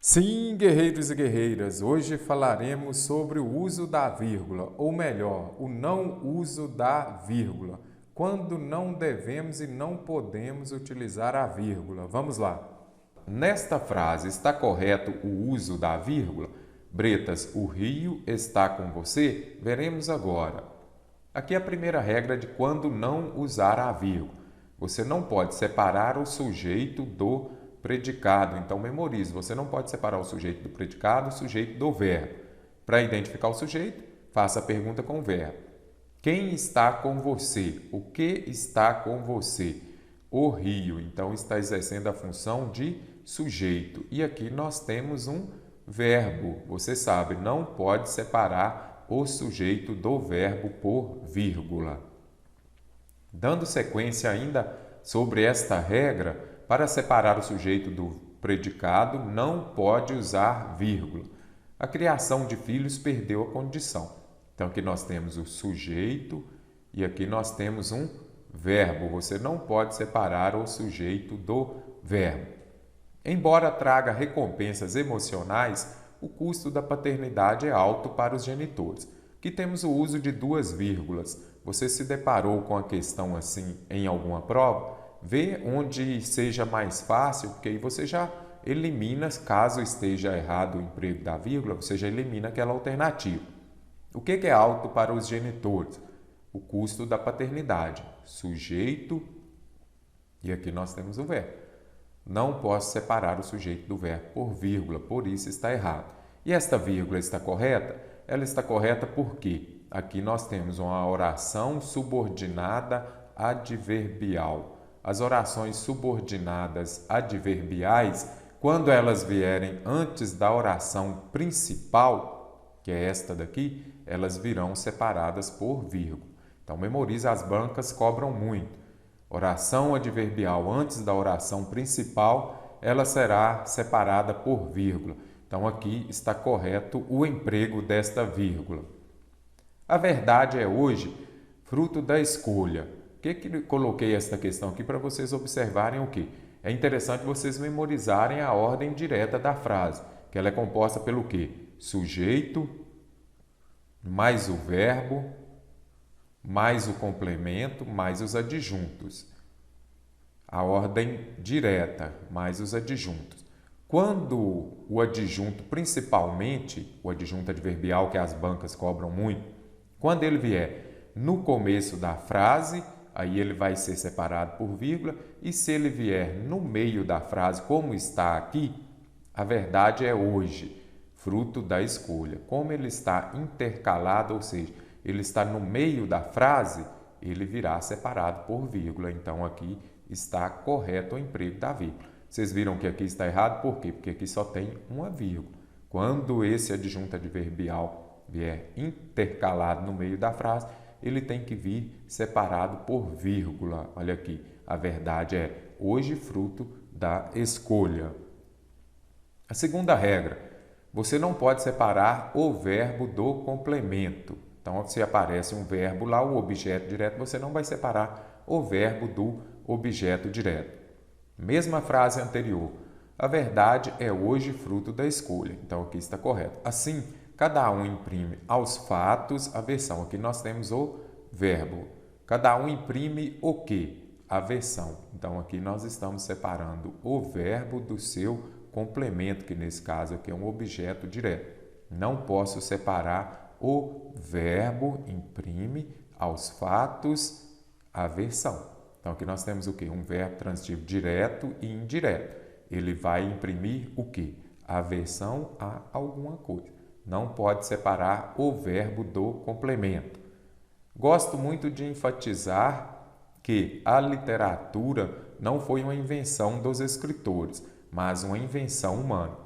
Sim, guerreiros e guerreiras, hoje falaremos sobre o uso da vírgula, ou melhor, o não uso da vírgula, quando não devemos e não podemos utilizar a vírgula. Vamos lá. Nesta frase, está correto o uso da vírgula? Bretas, o rio está com você? Veremos agora. Aqui é a primeira regra de quando não usar a vírgula. Você não pode separar o sujeito do predicado. Então, memorize. Você não pode separar o sujeito do predicado, o sujeito do verbo. Para identificar o sujeito, faça a pergunta com o verbo. Quem está com você? O que está com você? O rio. Então, está exercendo a função de sujeito. E aqui nós temos um verbo. Você sabe, não pode separar o sujeito do verbo por vírgula. Dando sequência ainda sobre esta regra, para separar o sujeito do predicado, não pode usar vírgula. A criação de filhos perdeu a condição. Então, aqui nós temos o sujeito e aqui nós temos um verbo. Você não pode separar o sujeito do verbo. Embora traga recompensas emocionais, o custo da paternidade é alto para os genitores. Aqui temos o uso de duas vírgulas. Você se deparou com a questão assim em alguma prova? Vê onde seja mais fácil, porque aí você já elimina, caso esteja errado o emprego da vírgula, você já elimina aquela alternativa. O que é alto para os genitores? O custo da paternidade. Sujeito, e aqui nós temos o verbo. Não posso separar o sujeito do verbo por vírgula, por isso está errado. E esta vírgula está correta? Ela está correta porque aqui nós temos uma oração subordinada adverbial. As orações subordinadas adverbiais, quando elas vierem antes da oração principal, que é esta daqui, elas virão separadas por vírgula. Então, memorize, as bancas cobram muito. Oração adverbial antes da oração principal, ela será separada por vírgula. Então, aqui está correto o emprego desta vírgula. A verdade é hoje fruto da escolha. Por que coloquei esta questão aqui? Para vocês observarem o quê? É interessante vocês memorizarem a ordem direta da frase, que ela é composta pelo quê? Sujeito, mais o verbo, mais o complemento, mais os adjuntos. A ordem direta, mais os adjuntos. Quando o adjunto, principalmente o adjunto adverbial, que as bancas cobram muito, quando ele vier no começo da frase, aí ele vai ser separado por vírgula, e se ele vier no meio da frase, como está aqui, a verdade é hoje, fruto da escolha. Como ele está intercalado, ou seja, ele está no meio da frase, ele virá separado por vírgula. Então, aqui está correto o emprego da vírgula. Vocês viram que aqui está errado, por quê? Porque aqui só tem uma vírgula. Quando esse adjunto adverbial vier intercalado no meio da frase, ele tem que vir separado por vírgula. Olha aqui, a verdade é hoje fruto da escolha. A segunda regra, você não pode separar o verbo do complemento. Então, se aparece um verbo lá, o objeto direto, você não vai separar o verbo do objeto direto. Mesma frase anterior, a verdade é hoje fruto da escolha. Então, aqui está correto. Assim, cada um imprime aos fatos a versão. Aqui nós temos o verbo. Cada um imprime o quê? A versão. Então, aqui nós estamos separando o verbo do seu complemento, que nesse caso aqui é um objeto direto. Não posso separar o verbo imprime aos fatos a versão. Então, aqui nós temos o quê? Um verbo transitivo direto e indireto. Ele vai imprimir o quê? A versão a alguma coisa. Não pode separar o verbo do complemento. Gosto muito de enfatizar que a literatura não foi uma invenção dos escritores, mas uma invenção humana.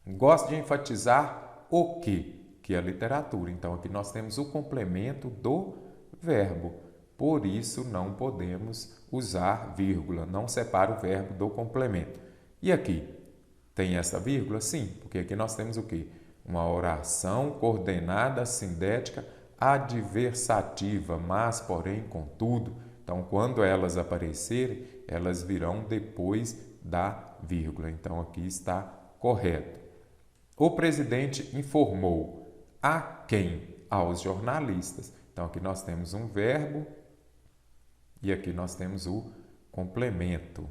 Gosto de enfatizar o quê? Que é a literatura. Então, aqui nós temos o complemento do verbo. Por isso, não podemos usar vírgula. Não separa o verbo do complemento. E aqui? Tem essa vírgula? Sim, porque aqui nós temos o quê? Uma oração coordenada, sindética, adversativa, mas, porém, contudo. Então, quando elas aparecerem, elas virão depois da vírgula. Então, aqui está correto. O presidente informou a quem? Aos jornalistas. Então, aqui nós temos um verbo e aqui nós temos o complemento.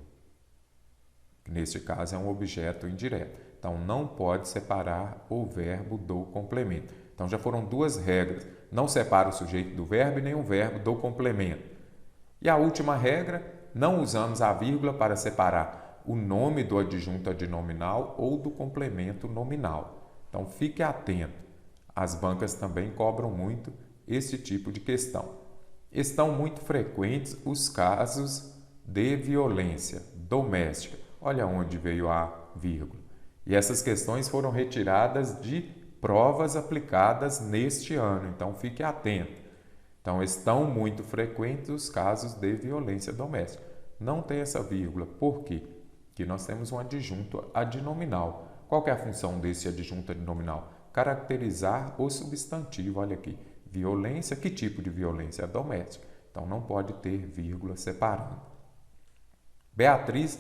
Neste caso, é um objeto indireto. Então, não pode separar o verbo do complemento. Então, já foram duas regras. Não separa o sujeito do verbo e nem o verbo do complemento. E a última regra, não usamos a vírgula para separar o nome do adjunto adnominal ou do complemento nominal. Então, fique atento. As bancas também cobram muito esse tipo de questão. Estão muito frequentes os casos de violência doméstica. Olha onde veio a vírgula. E essas questões foram retiradas de provas aplicadas neste ano, então fique atento. Então, estão muito frequentes os casos de violência doméstica. Não tem essa vírgula. Por quê? Porque nós temos um adjunto adnominal. Qual que é a função desse adjunto adnominal? Caracterizar o substantivo. Olha aqui, violência, que tipo de violência? É doméstica. Então, não pode ter vírgula separando. Beatriz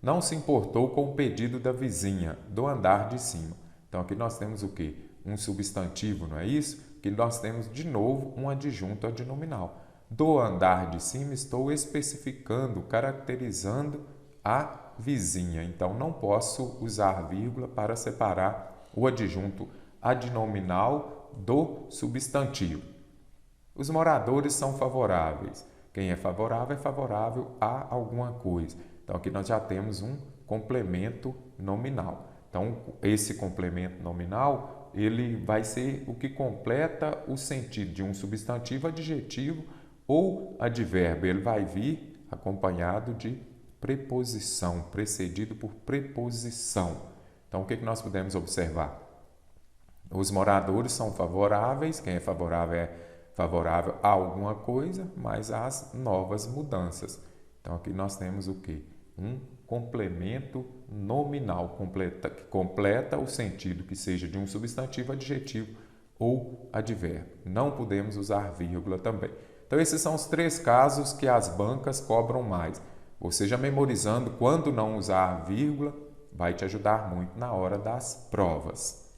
não se importou com o pedido da vizinha do andar de cima. Então, aqui nós temos o quê? Um substantivo, não é isso? Que nós temos, de novo, um adjunto adnominal. Do andar de cima, estou especificando, caracterizando a vizinha. Então, não posso usar vírgula para separar o adjunto adnominal do substantivo. Os moradores são favoráveis. Quem é favorável a alguma coisa. Então, aqui nós já temos um complemento nominal. Então, esse complemento nominal, ele vai ser o que completa o sentido de um substantivo, adjetivo ou advérbio. Ele vai vir acompanhado de preposição, precedido por preposição. Então, o que nós podemos observar? Os moradores são favoráveis, quem é favorável a alguma coisa, mas às novas mudanças. Então, aqui nós temos o quê? Um complemento nominal, que completa o sentido que seja de um substantivo, adjetivo ou advérbio. Não podemos usar vírgula também. Então, esses são os três casos que as bancas cobram mais. Ou seja, memorizando quando não usar vírgula, vai te ajudar muito na hora das provas.